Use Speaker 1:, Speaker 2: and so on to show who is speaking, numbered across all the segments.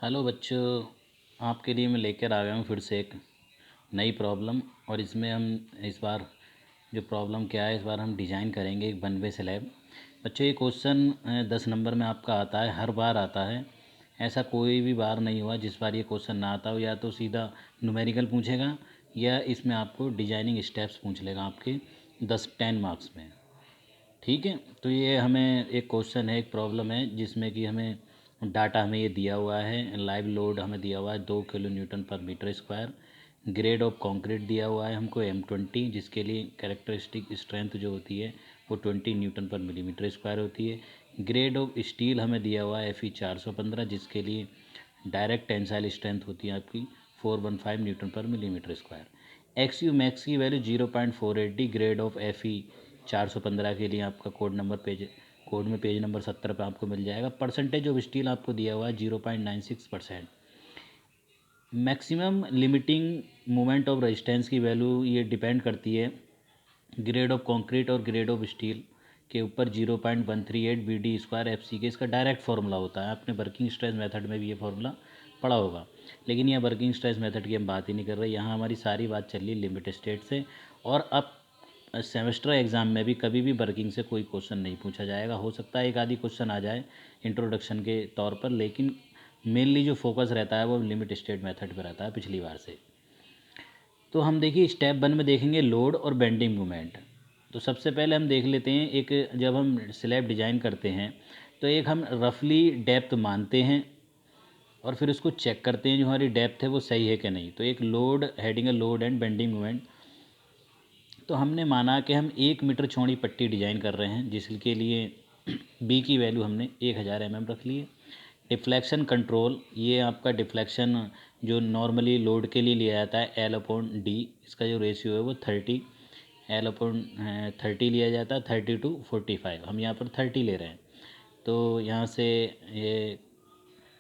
Speaker 1: Hello बच्चों, आपके लिए मैं लेकर आ गया हूँ फिर से एक नई प्रॉब्लम। और इसमें हम इस बार जो प्रॉब्लम क्या है, इस बार हम डिज़ाइन करेंगे एक वन वे स्लैब। बच्चों, ये क्वेश्चन 10 नंबर में आपका आता है, हर बार आता है। ऐसा कोई भी बार नहीं हुआ जिस बार ये क्वेश्चन ना आता हो। या तो सीधा न्यूमेरिकल पूछेगा या इसमें आपको डिजाइनिंग स्टेप्स पूछ लेगा आपके 10-10 मार्क्स में। ठीक है, तो ये हमें एक क्वेश्चन है, एक प्रॉब्लम है जिसमें कि हमें डाटा हमें ये दिया हुआ है। लाइव लोड हमें दिया हुआ है 2 kilo newton per metre square. Grade of concrete दिया हुआ है हमको M20, जिसके लिए कैरेक्टरिस्टिक स्ट्रेंथ जो होती है वो 20 न्यूटन पर मिलीमीटर स्क्वायर होती है। ग्रेड ऑफ स्टील हमें दिया हुआ है Fe 415, जिसके लिए डायरेक्ट टेंसाइल स्ट्रेंथ होती है आपकी 415 न्यूटन पर millimetre square. X you max की वैल्यू 0.480। ग्रेड ऑफ Fe 415 के लिए आपका कोड में पेज नंबर 70 पे आपको मिल जाएगा। परसेंटेज ऑफ स्टील आपको दिया हुआ है 0.96%। Maximum limiting moment of resistance की वैल्यू ये डिपेंड करती है ग्रेड ऑफ कंक्रीट और ग्रेड ऑफ स्टील के ऊपर 0.138 BD स्क्वायर FC के। इसका डायरेक्ट फार्मूला होता है, आपने वर्किंग स्ट्रेस मेथड में भी ये फार्मूला पढ़ा होगा। लेकिन यह वर्किंग स्ट्रेस मेथड की हम बात ही नहीं कर रहे, यहाँ हमारी सारी बात चल रही लिमिट स्टेट से। और अब सेमेस्टर एग्ज़ाम में भी कभी भी वर्किंग से कोई क्वेश्चन नहीं पूछा जाएगा। हो सकता है एक आधी क्वेश्चन आ जाए इंट्रोडक्शन के तौर पर, लेकिन मेनली जो फोकस रहता है वो लिमिट स्टेट मेथड पर रहता है पिछली बार से। तो हम देखिए स्टेप 1 में देखेंगे लोड और बेंडिंग मोमेंट। तो सबसे पहले हम देख लेते हैं, एक जब हम स्लैब डिज़ाइन करते हैं तो एक हम रफली डेप्थ मानते हैं और फिर उसको चेक करते हैं जो हमारी डेप्थ है वो सही है कि नहीं। तो एक लोड हेडिंग है लोड एंड बेंडिंग मोमेंट। तो हमने माना कि हम 1 मीटर चौड़ी पट्टी डिज़ाइन कर रहे हैं, जिसके लिए बी की वैल्यू हमने 1000 mm रख ली है। डिफ्लेक्शन कंट्रोल, ये आपका डिफ्लेक्शन जो नॉर्मली लोड के लिए लिया जाता है L/D, इसका जो रेशियो है वो 30 L/30 लिया जाता है। 30/45, हम यहाँ पर 30 ले रहे हैं। तो यहाँ से ये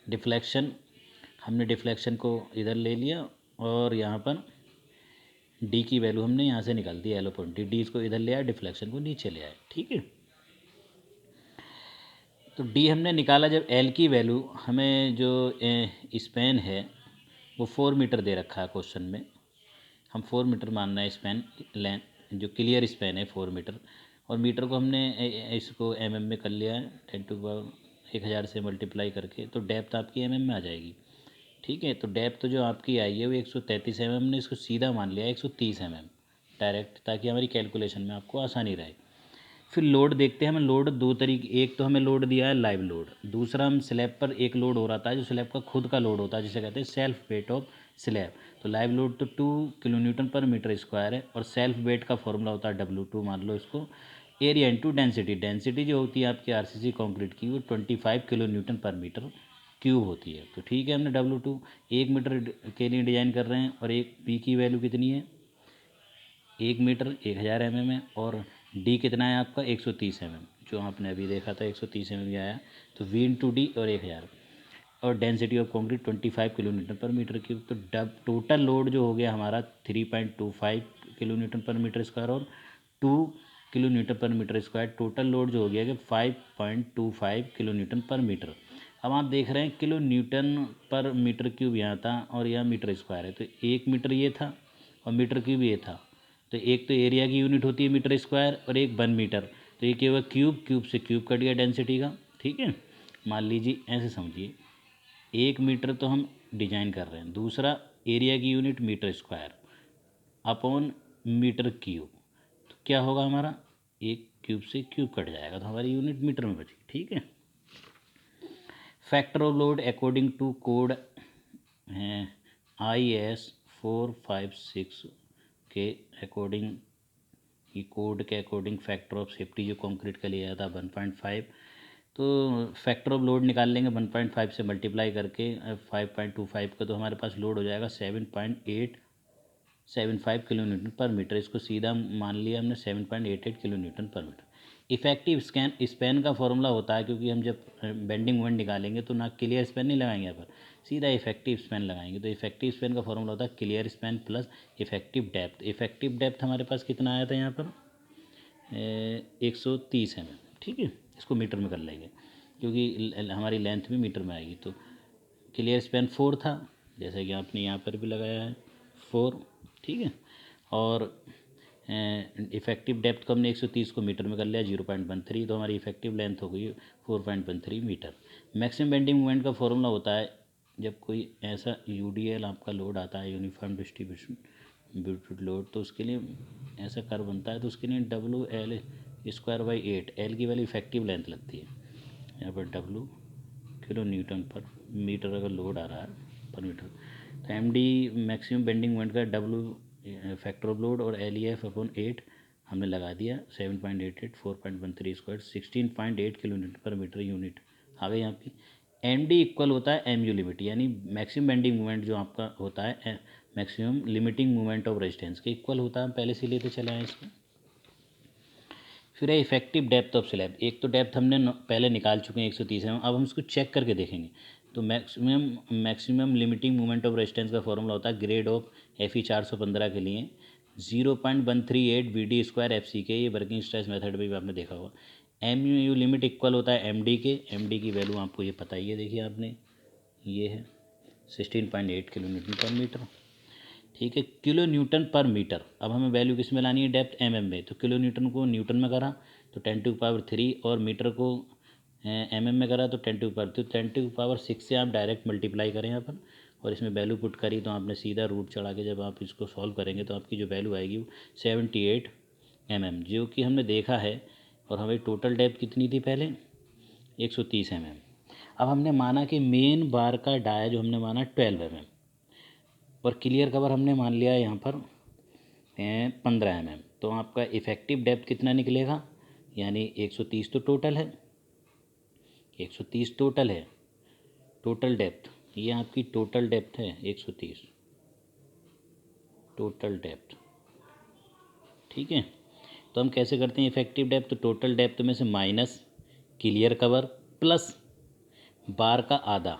Speaker 1: डिफ्लेक्शन, हमने डिफ्लेक्शन को इधर ले लिया और यहाँ पर डी की वैल्यू हमने यहाँ से निकाल दी L/D। डी इसको इधर ले आया, डिफ्लेक्शन को नीचे ले आया। ठीक है, तो डी हमने निकाला। जब एल की वैल्यू हमें जो स्पैन है वो 4 मीटर दे रखा है क्वेश्चन में, हम 4 मीटर मानना है स्पैन लेंथ, जो क्लियर स्पैन है 4 मीटर। और मीटर को हमने इसको mm में कर लिया है 10⁻1000 से मल्टीप्लाई करके, तो डेप्थ आपकी mm में आ जाएगी। ठीक है, तो डेप्थ जो आपकी आई है वो 133 mm, ने इसको सीधा मान लिया 130 mm डायरेक्ट, ताकि हमारी कैलकुलेशन में आपको आसानी रहे। फिर लोड देखते हैं, हमें लोड दो तरीके, एक तो हमें लोड दिया है लाइव लोड, दूसरा हम स्लैब पर एक लोड हो रहा था जो स्लैब का खुद का लोड होता है, जिसे कहते हैं सेल्फ वेट ऑफ स्लैब। तो लाइव लोड तो 2 kilo newton per metre square है और सेल्फ वेट का फॉर्मूला होता है W2, मान लो इसको। एरिया इंटू डेंसिटी, डेंसिटी जो होती है आपकी RCC कंक्रीट की वो 25 kilo newton per metre cube होती है। तो ठीक है, हमने W2 1 मीटर के लिए डिज़ाइन कर रहे हैं और एक पी की वैल्यू कितनी है 1 मीटर 1000 mm है, और डी कितना है आपका 130 mm, जो आपने अभी देखा था 130 mm आया। तो V इंटू डी और 1000, और density of concrete 25 kilo newton per metre cube. तो डब टोटल लोड जो हो गया हमारा 3.25 kilo newton per metre square और 2 kilo newton per metre square. Total load जो हो गया कि 5.25 किलो न्यूटन पर मीटर। अब आप देख रहे हैं kilo newton per metre cube यहाँ था और यहाँ मीटर स्क्वायर है, तो 1 मीटर ये था और मीटर क्यूब ये था। तो एक तो एरिया की यूनिट होती है मीटर स्क्वायर और एक 1 मीटर, तो ये क्या हुआ क्यूब, क्यूब से क्यूब कट गया डेंसिटी का। ठीक है, मान लीजिए ऐसे समझिए 1 मीटर तो हम डिजाइन कर रहे हैं, दूसरा एरिया की unit metre square upon metre cube, तो क्या होगा हमारा एक क्यूब से क्यूब कट जाएगा, तो हमारी यूनिट मीटर में बची। ठीक है, factor of load according to code IS 456 के अकॉर्डिंग, ये कोड के अकॉर्डिंग फैक्टर ऑफ सेफ्टी जो कंक्रीट का लिया था 1.5। तो फैक्टर ऑफ लोड निकाल लेंगे 1.5 से मल्टीप्लाई करके 5.25 का, तो हमारे पास लोड हो जाएगा 7.875 किलो न्यूटन पर मीटर। इसको सीधा मान लिया हमने 7.88 kilo newton per metre. Effective span का फॉर्मूला होता है, क्योंकि हम जब बेंडिंग मोमेंट निकालेंगे तो ना क्लियर स्पैन नहीं लगाएंगे यहाँ पर, सीधा इफेक्टिव स्पैन लगाएंगे। तो इफेक्टिव स्पैन का फॉर्मूला होता है clear span plus effective depth. Effective depth हमारे पास कितना आया था यहाँ पर 130 mm। ठीक है, इसको मीटर में कर लेंगे क्योंकि हमारी लेंथ भी मीटर में आएगी। तो क्लियर स्पैन 4 था, जैसे कि आपने यहाँ पर भी लगाया है 4, ठीक है। और इफ़ेक्टिव डेप्थ को हमने 130 को मीटर में कर लिया 0.13, तो हमारी इफेक्टिव लेंथ हो गई 4.13 मीटर। मैक्सिमम बेंडिंग मोमेंट का फॉर्मूला होता है जब कोई ऐसा यूडीएल आपका लोड आता है, यूनिफॉर्म डिस्ट्रीब्यूशन लोड, तो उसके लिए ऐसा कर्व बनता है, तो उसके लिए WL²/8, एल की वैल्यू इफेक्टिव लेंथ लगती है यहाँ पर, W kilo newton per metre अगर लोड आ रहा है पर मीटर, तो MD मैक्सिमम बेंडिंग मोमेंट का W फैक्टर ऑफ लोड और LEF/8 हमने लगा दिया 7.88, 4.13 square 16.8 kilo newton per metre unit आ गई यहाँ की। MD इक्वल होता है MU लिमिट, यानी मैक्सिमम बेंडिंग मोमेंट जो आपका होता है maximum limiting moment of resistance के इक्वल होता है, हम पहले से लेते चले आए इसको। फिर है इफेक्टिव डेप्थ ऑफ स्लैब। एक तो डेप्थ हमने पहले निकाल चुके हैं 130 mm, अब हम इसको चेक करके देखेंगे। तो maximum limiting moment of resistance का फॉर्मूला होता है ग्रेड ऑफ FE 415 के लिए 0.138 VD² FC के, ये वर्किंग स्ट्रेस मेथड में भी आपने देखा होगा। MU लिमिट इक्वल होता है MD के, MD की वैल्यू आपको ये पता ही है, देखिए आपने, ये है 16.8 किलो न्यूटन पर मीटर, ठीक है। किलो न्यूटन पर मीटर, अब हमें वैल्यू किस में लानी है, डेप्थ MM में, तो किलो न्यूटन को न्यूटन में करा तो 10⁻³ और मीटर को MM में करा तो 10⁻², तो 10⁻6 से आप डायरेक्ट मल्टीप्लाई करें यहाँ पर, और इसमें वैल्यू पुट करी तो आपने सीधा रूट चढ़ा के जब आप इसको सॉल्व करेंगे तो आपकी जो वैल्यू आएगी वो 78 mm, जो कि हमने देखा है। और हमारी टोटल डेप्थ कितनी थी पहले, 130 mm। अब हमने माना कि मेन बार का डाया जो हमने माना 12 mm, और क्लियर कवर हमने मान लिया यहाँ पर 15 mm, तो आपका इफ़ेक्टिव डेप्थ कितना निकलेगा, यानी 130 तो टोटल है, 130 टोटल है, टोटल डेप्थ, ये आपकी टोटल डेप्थ है 130 टोटल डेप्थ, ठीक है। तो हम कैसे करते हैं इफेक्टिव डेप्थ, तो टोटल डेप्थ में से माइनस क्लियर कवर प्लस बार का आधा,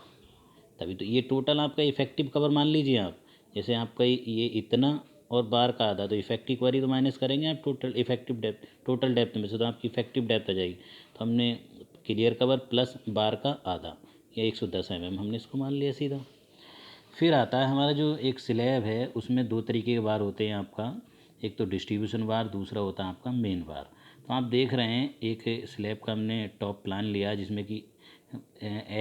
Speaker 1: तभी तो ये टोटल आपका इफेक्टिव कवर मान लीजिए आप, जैसे आपका ये इतना और बार का आधा, तो इफेक्टिव कवर ही तो माइनस करेंगे आप total effective depth, total depth में से, तो आपकी इफेक्टिव डेप्थ आ जाएगी। तो हमने क्लियर कवर प्लस बार का आधा, या 110 mm हमने इसको मान लिया सीधा। फिर आता है हमारा जो एक स्लैब है, उसमें दो तरीके के बार होते हैं आपका, एक तो डिस्ट्रीब्यूशन बार, दूसरा होता है आपका मेन बार। तो आप देख रहे हैं एक स्लैब का हमने टॉप प्लान लिया जिसमें कि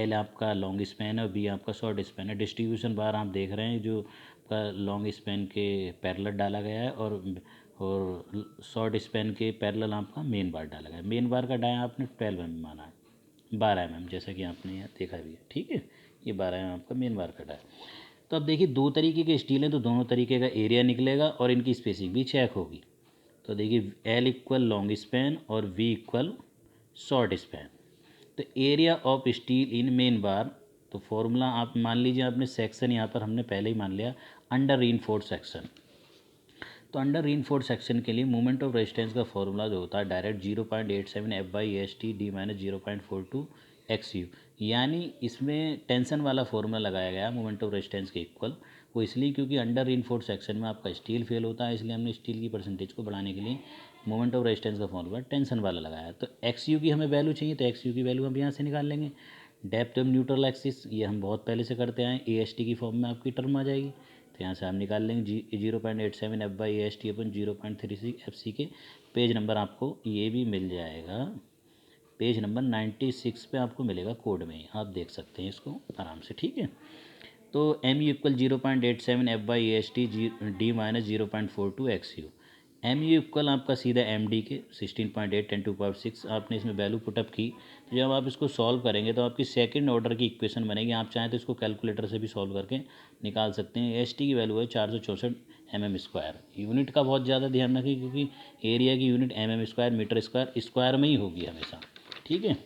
Speaker 1: L आपका लॉन्ग स्पैन है और B आपका शॉर्ट स्पैन है। डिस्ट्रीब्यूशन बार आप देख रहे हैं जो आपका लॉन्ग स्पैन के पैरेलल डाला गया है और शॉर्ट स्पैन के पैरेलल आपका मेन बार डाला गया है। मेन बार का डाया आपने 12 mm माना है, 12 mm, जैसा कि आपने यहाँ देखा भी है, ठीक है। ये 12 mm आपका मेन बार का डाया। तो अब देखिए दो तरीके के स्टील हैं, तो दोनों तरीके का एरिया निकलेगा और इनकी स्पेसिंग भी चेक होगी। तो देखिए L इक्वल लॉन्ग स्पैन और V इक्वल शॉर्ट स्पैन। तो area of steel in main बार, तो फॉर्मूला आप मान लीजिए, आपने सेक्शन यहाँ पर हमने पहले ही मान लिया अंडर रीइंफोर्स्ड सेक्शन। तो अंडर रीइंफोर्स्ड सेक्शन के लिए मोमेंट ऑफ रेजिस्टेंस का फॉर्मूला जो होता है डायरेक्ट 0.87 F/AST D - 0.42 XU, यानी इसमें टेंशन वाला फॉर्मूला लगाया गया मोमेंट ऑफ रेजिस्टेंस के इक्वल। वो इसलिए क्योंकि अंडर रीइंफोर्स्ड सेक्शन में आपका स्टील फेल होता है, इसलिए हमने स्टील की परसेंटेज को बढ़ाने के लिए मोमेंट ऑफ रेजिस्टेंस का फॉर्मूला टेंशन वाला लगाया। तो XU की हमें वैल्यू चाहिए, तो XU की वैल्यू हम यहाँ से निकाल लेंगे। डेप्थ ऑफ न्यूट्रल एक्सिस, ये हम बहुत पहले से करते आए, AST की फॉर्म में आपकी टर्म आ जाएगी, तो यहाँ से हम निकाल लेंगे 0.87 F/AST अपन 0.36 FC के। पेज नंबर आपको ये भी मिल जाएगा, पेज नंबर 96 पे आपको मिलेगा कोड में, आप देख सकते हैं इसको आराम से, ठीक है। तो MU equal 0.87 F/AST D - 0.42 XU। MU equal आपका सीधा MD के 16.8 10⁶, आपने इसमें वैल्यू पुटअप की, तो जब आप इसको सॉल्व करेंगे तो आपकी सेकंड ऑर्डर की इक्वेशन बनेगी। आप चाहें तो इसको कैलकुलेटर से भी सॉल्व करके निकाल सकते हैं। ST की वैल्यू है 464 mm²। यूनिट का बहुत ज़्यादा ध्यान रखें क्योंकि एरिया की यूनिट mm² मीटर स्क्वायर में ही होगी हमेशा, ठीक है।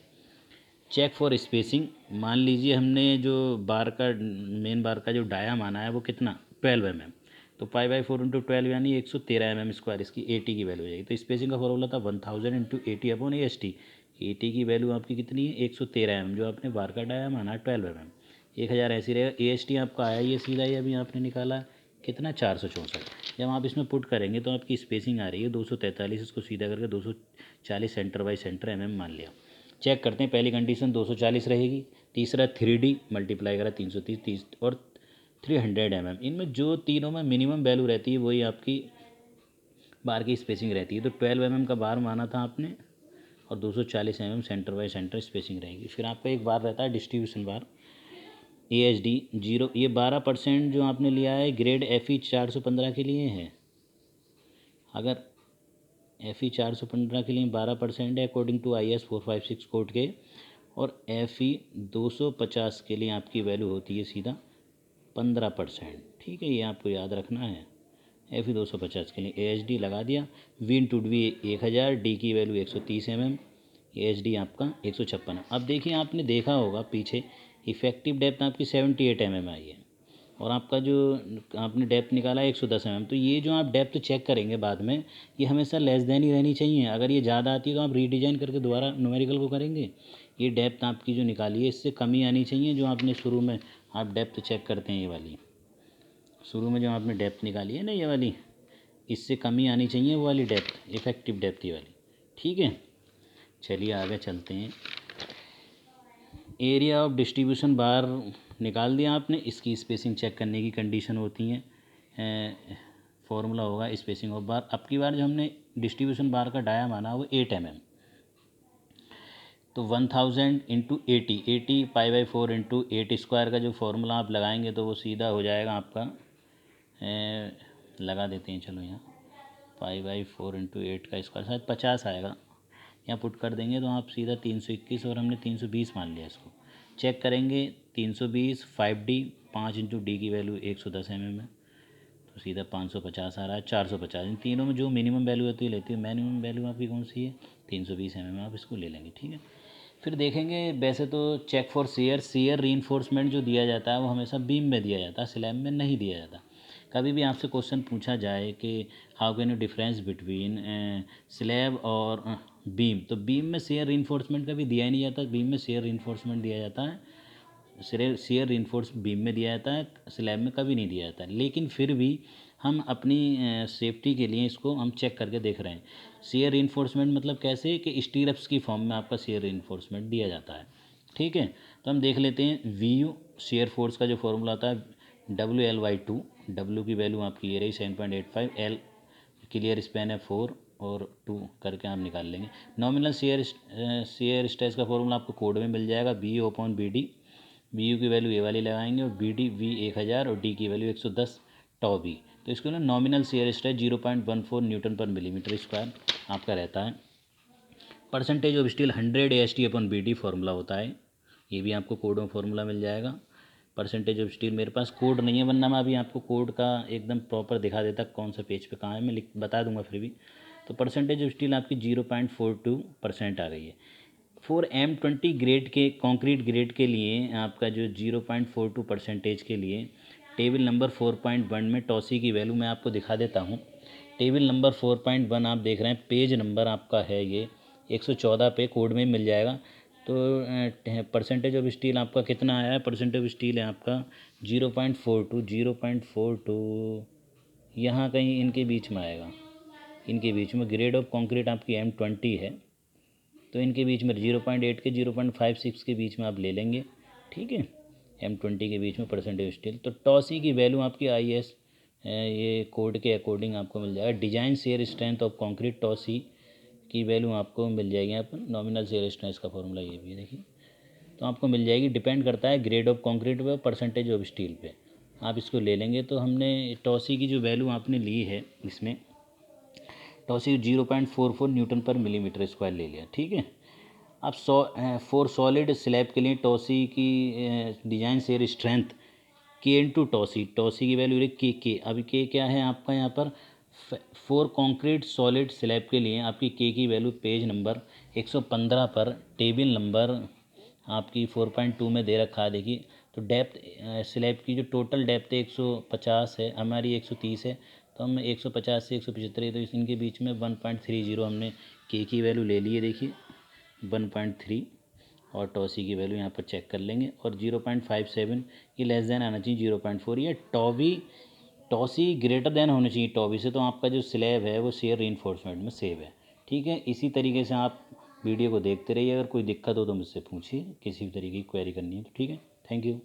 Speaker 1: चेक फॉर स्पेसिंग, मान लीजिए हमने जो बार का मेन बार का जो डाया माना है वो कितना 12 mm, तो π/4 × 12 यानी 113 mm², इसकी AT की वैल्यू हो जाएगी। तो स्पेसिंग का फॉर्मूला था 1000 × 80/AST। AT की वैल्यू आपकी कितनी है 113 mm, जो आपने बार का डाया माना 12 mm, 1000 ऐसी रहेगा। AST आपका आया ये सीधा ही अभी आपने निकाला कितना 464। जब आप इसमें पुट करेंगे तो आपकी स्पेसिंग आ रही है 243, इसको सीधा करके 240 सेंटर बाई सेंटर mm मान लिया। चेक करते हैं। पहली कंडीशन 240 रहेगी, तीसरा 3D मल्टीप्लाई करा 330, और 300 mm। इनमें जो तीनों में मिनिमम वैल्यू रहती है वही आपकी बार की स्पेसिंग रहती है। तो 12 mm का बार माना था आपने, और 240 mm centre bye centre spacing रहेगी। फिर आपका एक बार रहता है डिस्ट्रीब्यूशन बार, AHD 0। ये 12% जो आपने लिया है ग्रेड FE 415 के लिए है। अगर FE 415 के लिए 12% है अकॉर्डिंग टू IS 456 कोड के, और FE 250 के लिए आपकी वैल्यू होती है सीधा 15%। ठीक है, ये आपको याद रखना है। FE 250 के लिए AHD लगा दिया। V इंटू डी 1000, डी की वैल्यू 130 mm, AHD आपका 156। अब देखिए, आपने देखा होगा पीछे इफेक्टिव डेप्थ आपकी 78 mm आई है, और आपका जो आपने डेप्थ निकाला है 110 mm। तो ये जो आप डेप्थ चेक करेंगे बाद में, ये हमेशा लेस देन ही रहनी चाहिए। अगर ये ज़्यादा आती है तो आप रीडिज़ाइन करके दोबारा न्यूमेरिकल को करेंगे। ये डेप्थ आपकी जो निकाली है इससे कमी आनी चाहिए। जो आपने शुरू में आप डेप्थ चेक करते हैं, ये वाली शुरू में जो आपने डेप्थ निकाली है ना, ये वाली, इससे कमी आनी चाहिए, वो वाली डेप्थ, इफेक्टिव डेप्थ ये वाली। ठीक है, चलिए आगे चलते हैं। एरिया ऑफ डिस्ट्रीब्यूशन बार निकाल दिया आपने, इसकी स्पेसिंग चेक करने की कंडीशन होती है, फॉर्मूला होगा स्पेसिंग ऑफ बार। अब की बार जो हमने डिस्ट्रीब्यूशन बार का डाया माना वो 8 mm, तो 1000 इंटू 80 पाई/4 इंटू 8 स्क्वायर का जो फार्मूला आप लगाएंगे तो वो सीधा हो जाएगा आपका, लगा देते हैं चलो यहाँ, पाई/4 इंटू 8 का स्क्वायर शायद 50 आएगा। यहाँ पुट कर देंगे तो आप सीधा 321, और हमने 320 मान लिया। इसको चेक करेंगे, 320 5D, 5 इंटू डी की वैल्यू 110 mm है, तो सीधा 550 आ रहा है। 450, इन तीनों में जो मिनिमम वैल्यू होती है लेती है। मिनिमम वैल्यू आपकी कौन सी है? 320 mm, आप इसको ले लेंगे। ठीक है, फिर देखेंगे, वैसे तो चेक फॉर शेयर रीइंफोर्समेंट जो दिया जाता है वो हमेशा बीम में दिया जाता है, स्लैब में नहीं दिया जाता। कभी भी आपसे क्वेश्चन पूछा जाए कि how can you difference between slab और बीम, तो बीम में शेयर रीइंफोर्समेंट कभी दिया ही नहीं जाता। बीम में शेयर रीइंफोर्समेंट दिया जाता है, शेयर रीइंफोर्स बीम में दिया जाता है, स्लैब में कभी नहीं दिया जाता। लेकिन फिर भी हम अपनी सेफ्टी के लिए इसको हम चेक करके देख रहे हैं। शेयर रीइंफोर्समेंट मतलब कैसे कि स्टीरअप्स की फॉर्म में आपका शेयर रीइंफोर्समेंट दिया जाता है। ठीक है, तो हम देख लेते हैं। VU शेयर फोर्स का जो फॉर्मूला आता है WL/2, W की वैल्यू आपकी ये रही 7.85, L क्लियर स्पैन है 4 और 2 करके आप निकाल लेंगे। नॉमिनल शेयर स्ट्रेस का फॉर्मूला आपको कोड में मिल जाएगा, BU/BD। BU की वैल्यू ये वाली लगाएंगे, और BD V 1000, और D की वैल्यू 110 टॉ बी। तो इसको ना नॉमिनल शेयर स्ट्रेस 0.14 न्यूटन पर मिलीमीटर स्क्वायर आपका रहता है। Percentage of steel 100 AST/BD formula होता है, ये भी आपको कोड में फार्मूला मिल जाएगा। परसेंटेज ऑफ स्टील, मेरे पास कोड नहीं है, वरना मैं अभी आपको कोड का एकदम प्रॉपर दिखा देता कौन सा पेज पे कहाँ है, मैं लिख बता दूंगा फिर भी। तो परसेंटेज ऑफ स्टील आपकी 0.42% आ गई है। फॉर M20 ग्रेड के कंक्रीट ग्रेड के लिए आपका जो 0.42% के लिए टेबल नंबर 4.1 में टॉसी की वैल्यू मैं आपको दिखा देता हूँ। टेबल नंबर 4.1 आप देख रहे हैं, पेज नंबर आपका है ये 114 पे, कोड में मिल जाएगा। तो परसेंटेज ऑफ स्टील आपका कितना आया है? परसेंटेज ऑफ स्टील है आपका 0.42 यहाँ कहीं इनके बीच में आएगा। इनके बीच में ग्रेड ऑफ कंक्रीट आपकी M20 है, तो इनके बीच में 0.8 के 0.56 के बीच में आप ले लेंगे। ठीक है, M20 के बीच में परसेंटेज स्टील। तो टॉसी की वैल्यू आपकी IS ये कोड के अकॉर्डिंग आपको मिल जाएगा। Design shear strength of concrete tau c की वैल्यू आपको मिल जाएगी यहाँ पर। नॉमिनल शेयर स्ट्रेंथ का फॉर्मूला ये भी है, देखिए, तो आपको मिल जाएगी। डिपेंड करता है ग्रेड ऑफ कंक्रीट पे, परसेंटेज ऑफ स्टील पे, आप इसको ले लेंगे। तो हमने टॉसी की जो वैल्यू आपने ली है, इसमें टॉसी 0.44 न्यूटन पर मिलीमीटर स्क्वायर ले लिया। ठीक है, अब फॉर सॉलिड स्लैब के लिए टॉसी की डिजाइन शेयर स्ट्रेंथ K/टॉसी, टॉसी की वैल्यू है के। अभी के क्या है आपका यहाँ पर? फॉर कंक्रीट सॉलिड स्लैब के लिए आपकी के की वैल्यू पेज नंबर 115 पर टेबल नंबर आपकी 4.2 में दे रखा है। देखिए, तो डेप्थ स्लैब की जो टोटल डेप्थ है 150 है, हमारी 130 है, तो हम 150 से 175, तो इनके बीच में 1.30 हमने के की वैल्यू ले ली है। देखिए 1.3, और टॉसी की वैल्यू यहाँ पर चेक कर लेंगे, और 0.57 ये लेस देन आना चाहिए 0.4। ये टॉसी ग्रेटर देन होनी चाहिए टॉबी से, तो आपका जो स्लैब है वो शेयर रीइंफोर्समेंट में सेव है। ठीक है, इसी तरीके से आप वीडियो को देखते रहिए। अगर कोई दिक्कत हो तो मुझसे पूछिए, किसी भी तरीके की क्वेरी करनी है तो। ठीक है, थैंक यू।